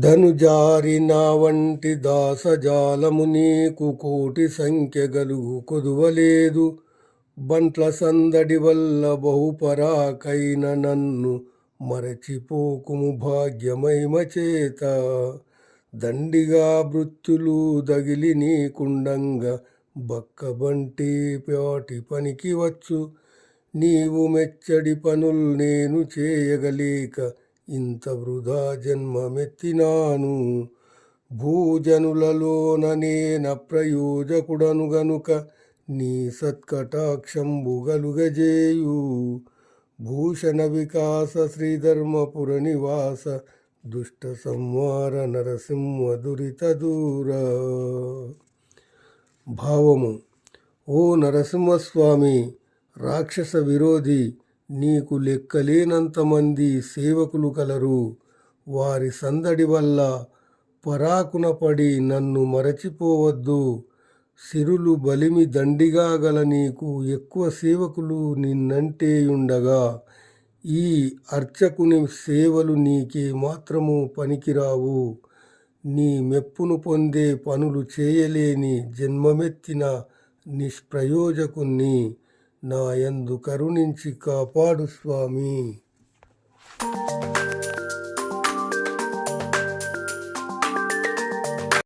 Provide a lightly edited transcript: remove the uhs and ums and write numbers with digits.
ధనుజారి నా వంటి దాసజాలము నీకు కోటి సంఖ్య గలుగు కొదువలేదు. బంట్ల సందడి వల్ల బహుపరాకైన నన్ను మరచిపోకుము భాగ్యమైమ చేత. దండిగా మృత్యులు దగిలి నీకుండంగా బక్కబంటి పాటి పనికి వచ్చు. నీవు మెచ్చడి పనుల్ నేను చేయగలేక ఇంత వృధా జన్మమెత్తినాను. భూజనులలోన నేన ప్రయోజకుడను గనుక నీ సత్కటాక్షంబు గలుగజేయు. భూషణ వికాస శ్రీధర్మపుర నివాస దుష్ట సంహార నరసింహ దురిత దూర. భావము: ఓ నరసింహస్వామి, రాక్షస విరోధి, నీకు లెక్కలేనంతమంది సేవకులు కలరు. వారి సందడి వల్ల పరాకున పడి నన్ను మరచిపోవద్దు. సిరులు బలిమి దండిగా గల నీకు ఎక్కువ సేవకులు నిన్నంటేయుండగా ఈ అర్చకుని సేవలు నీకే మాత్రము పనికిరావు. నీ మెప్పును పొందే పనులు చేయలేని జన్మమెత్తిన నిష్ప్రయోజకుణ్ణి. నా యందు కరుణించి కాపాడు స్వామి.